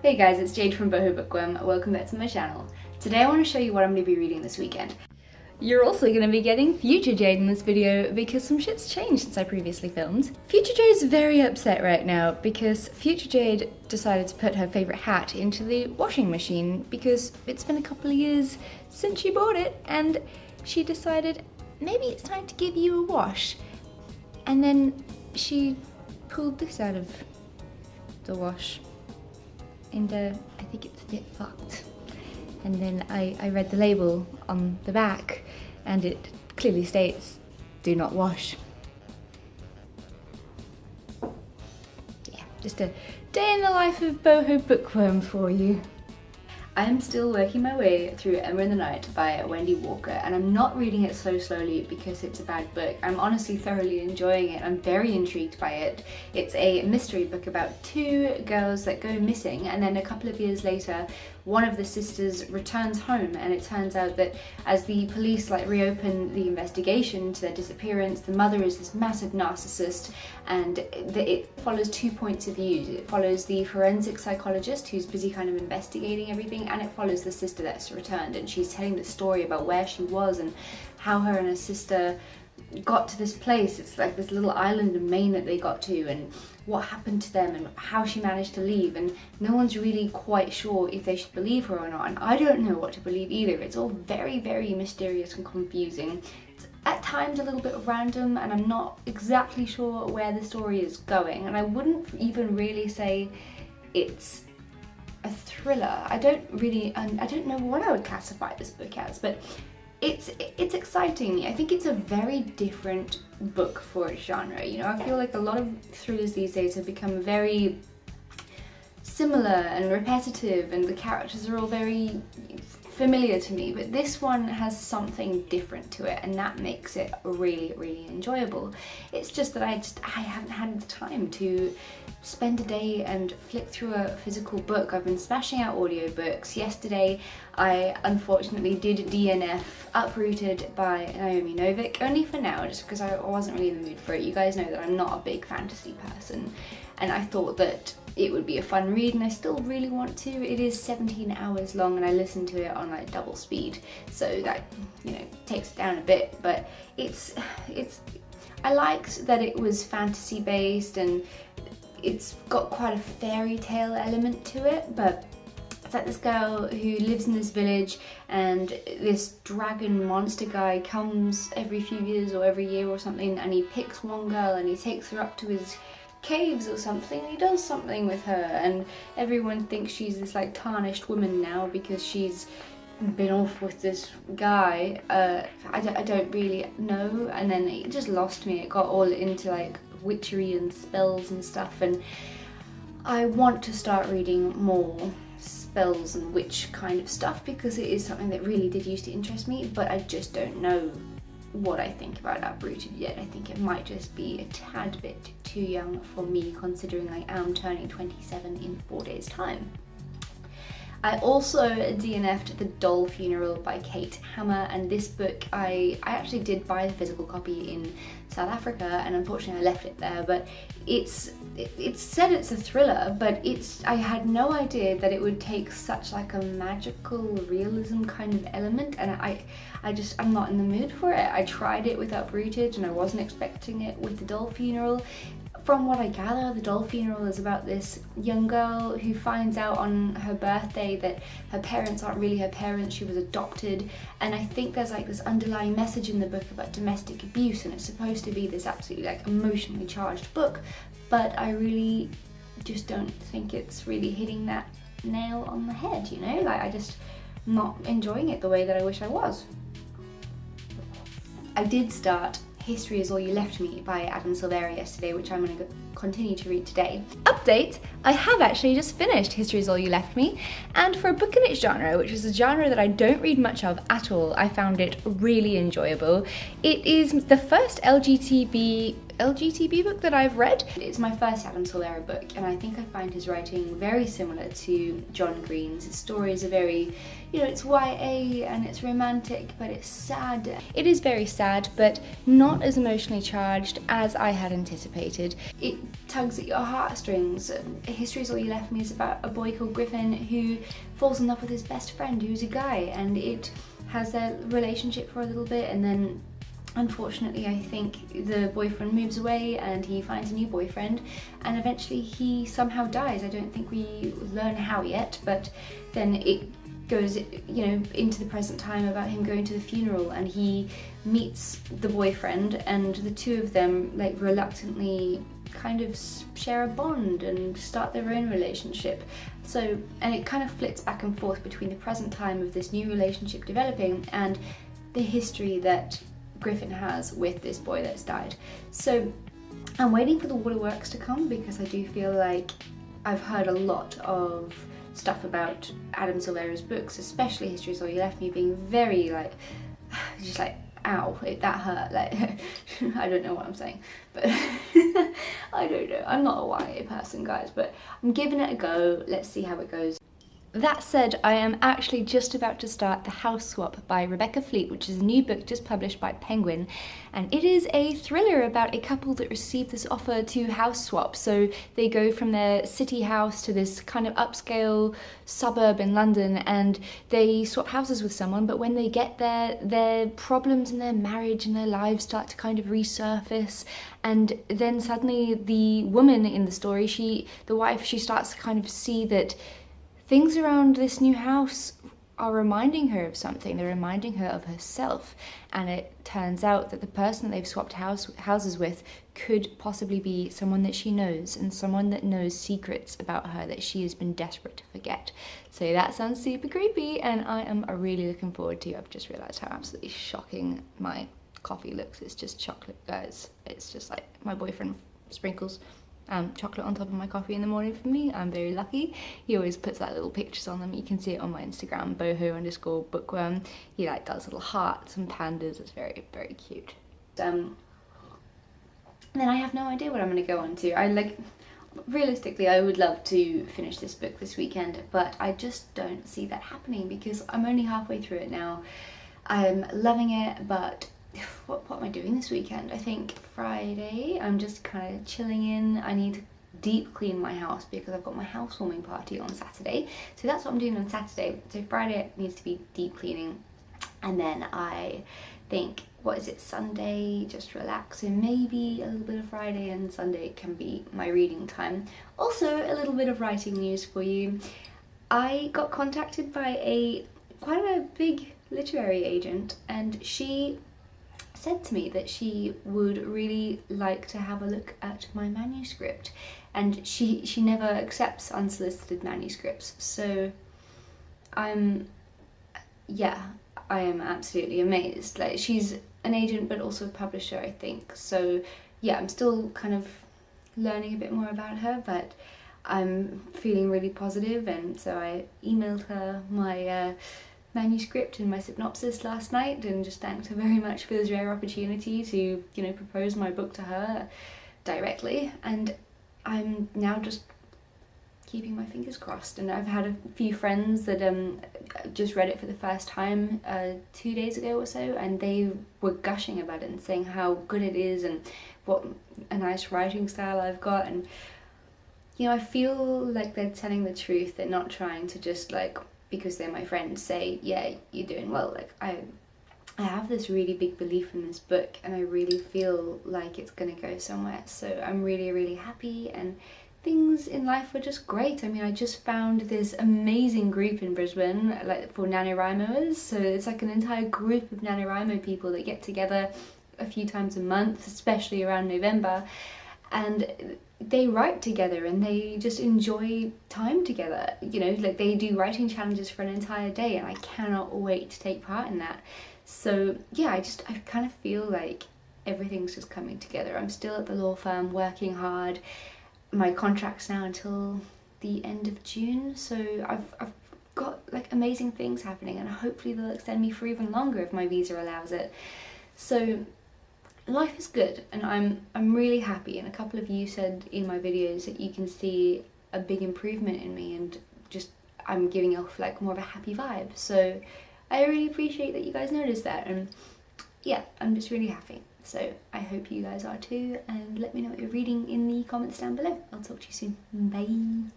Hey guys, it's Jade from Boho Bookworm. Welcome back to my channel. Today I want to show you what I'm going to be reading this weekend. You're also going to be getting Future Jade in this video because some shit's changed since I previously filmed. Future Jade's very upset right now because Future Jade decided to put her favourite hat into the washing machine because it's been a couple of years since she bought it and she decided maybe it's time to give you a wash. And then she pulled this out of the wash and I think it's a bit fucked. And then I read the label on the back and it clearly states, do not wash. Yeah, just a day in the life of Boho Bookworm for you. I'm still working my way through Emma in the Night by Wendy and I'm not reading it so slowly because it's a bad book. I'm honestly thoroughly enjoying it. I'm very intrigued by it. It's a mystery book about two girls that go missing and then a couple of years later one of the sisters returns home and it turns out that as the police reopen the investigation into their disappearance, the mother is this massive narcissist and it follows two points of view. It follows the forensic psychologist who's busy kind of investigating everything, and it follows the sister that's returned and she's telling the story about where she was and how her and her sister got to this place. It's like this little island in Maine that they got to and what happened to them and how she managed to leave, and no one's really quite sure if they should believe her or not, and I don't know what to believe either. It's all very, very mysterious and confusing. It's at times a little bit random and I'm not exactly sure where the story is going, and I wouldn't even really say it's a thriller. I don't know what I would classify this book as, but it's exciting me. I think it's a very different book for its genre. You know, I feel like a lot of thrillers these days have become very similar and repetitive and the characters are all very familiar to me, but this one has something different to it and that makes it really, really enjoyable. It's just that I haven't had the time to spend a day and flick through a physical book. I've been smashing out audiobooks. Yesterday I unfortunately did DNF Uprooted by Naomi Novik, only for now just because I wasn't really in the mood for it. You guys know that I'm not a big fantasy person and I thought that it would be a fun read and I still really want to. It is 17 hours long and I listened to it on like double speed, so that, you know, takes it down a bit, but I liked that it was fantasy based and it's got quite a fairy tale element to it, but it's like this girl who lives in this village and this dragon monster guy comes every few years or every year or something and he picks one girl and he takes her up to his caves or something. He does something with her and everyone thinks she's this like tarnished woman now because she's been off with this guy. I don't really know, and then it just lost me. It got all into like witchery and spells and stuff, and I want to start reading more spells and witch kind of stuff because it is something that really did used to interest me, but I just don't know what I think about Uprooted yet. I think it might just be a tad bit too young for me considering I am turning 27 in 4 days time. I also DNF'd The Doll Funeral by Kate Hammer, and this book I actually did buy the physical copy in South Africa and unfortunately I left it there, but it's said it's a thriller, but I had no idea that it would take such like a magical realism kind of element, and I'm not in the mood for it. I tried it with Uprooted and I wasn't expecting it with The Doll Funeral. From what I gather, The Doll Funeral is about this young girl who finds out on her birthday that her parents aren't really her parents, she was adopted, and I think there's like this underlying message in the book about domestic abuse and it's supposed to be this absolutely like emotionally charged book, but I really just don't think it's really hitting that nail on the head, you know? Like I'm not enjoying it the way that I wish I was. I did start History Is All You Left Me by Silvera yesterday, which I'm going to continue to read today. Update! I have actually just finished History Is All You Left Me, and for a book in its genre, which is a genre that I don't read much of at all, I found it really enjoyable. It is the first LGTB book that I've read. It's my first Silvera book, and I think I find his writing very similar to John Green's. His stories are very, you know, it's YA and it's romantic, but it's sad. It is very sad, but not as emotionally charged as I had anticipated. It tugs at your heartstrings. History's All You Left Me is about a boy called Griffin who falls in love with his best friend who's a guy, and it has their relationship for a little bit, and then unfortunately I think the boyfriend moves away and he finds a new boyfriend, and eventually he somehow dies. I don't think we learn how yet, but then it goes, you know, into the present time about him going to the funeral, and he meets the boyfriend, and the two of them like reluctantly kind of share a bond and start their own relationship. So, and it kind of flits back and forth between the present time of this new relationship developing and the history that Griffin has with this boy that's died. So I'm waiting for the waterworks to come, because I do feel like I've heard a lot of stuff about Adam Silvera's books, especially History's All You Left Me, being very like, just like, ow, that hurt, like, I don't know what I'm saying, but I don't know, I'm not a YA person, guys, but I'm giving it a go. Let's see how it goes. That said, I am actually just about to start The House Swap by Rebecca Fleet, which is a new book just published by Penguin, and it is a thriller about a couple that receive this offer to house swap. So they go from their city house to this kind of upscale suburb in London, and they swap houses with someone, but when they get there, their problems in their marriage and their lives start to kind of resurface, and then suddenly the woman in the story, the wife, she starts to kind of see that things around this new house are reminding her of something. They're reminding her of herself, and it turns out that the person that they've swapped houses with could possibly be someone that she knows, and someone that knows secrets about her that she has been desperate to forget. So that sounds super creepy, and I am really looking forward to. I've just realised how absolutely shocking my coffee looks. It's just chocolate, guys. It's just like my boyfriend sprinkles chocolate on top of my coffee in the morning for me. I'm very lucky. He always puts like little pictures on them. You can see it on my Instagram, Boho_Bookworm. He like does little hearts and pandas. It's very, very cute. Then I have no idea what I'm going to go on to. Realistically, I would love to finish this book this weekend, but I just don't see that happening because I'm only halfway through it now. I'm loving it, but what am I doing this weekend? I think Friday I'm just kind of chilling in. I need to deep clean my house because I've got my housewarming party on Saturday, so that's what I'm doing on Saturday. So Friday needs to be deep cleaning, and then I think, what is it, Sunday, just relax, and maybe a little bit of Friday, and Sunday can be my reading time. Also, a little bit of writing news for you. I got contacted by quite a big literary agent, and she said to me that she would really like to have a look at my manuscript, and she never accepts unsolicited manuscripts, so I am absolutely amazed. Like, she's an agent but also a publisher, I think, so yeah, I'm still kind of learning a bit more about her, but I'm feeling really positive, and so I emailed her my manuscript and my synopsis last night and just thanked her very much for this rare opportunity to, you know, propose my book to her directly, and I'm now just keeping my fingers crossed. And I've had a few friends that just read it for the first time 2 days ago or so, and they were gushing about it and saying how good it is and what a nice writing style I've got, and you know, I feel like they're telling the truth. They're not trying to just like, because they're my friends, say, yeah, you're doing well. Like, I have this really big belief in this book, and I really feel like it's gonna go somewhere, so I'm really, really happy, and things in life are just great. I mean, I just found this amazing group in Brisbane, like, for NaNoWriMoers, so it's like an entire group of NaNoWriMo people that get together a few times a month, especially around November, and they write together and they just enjoy time together, you know, like they do writing challenges for an entire day, and I cannot wait to take part in that. So yeah, I kind of feel like everything's just coming together. I'm still at the law firm working hard. My contract's now until the end of June, so I've got like amazing things happening, and hopefully they'll extend me for even longer if my visa allows it. So life is good, and I'm really happy, and a couple of you said in my videos that you can see a big improvement in me, and just I'm giving off like more of a happy vibe, so I really appreciate that you guys noticed that, and yeah, I'm just really happy. So I hope you guys are too, and let me know what you're reading in the comments down below. I'll talk to you soon. Bye!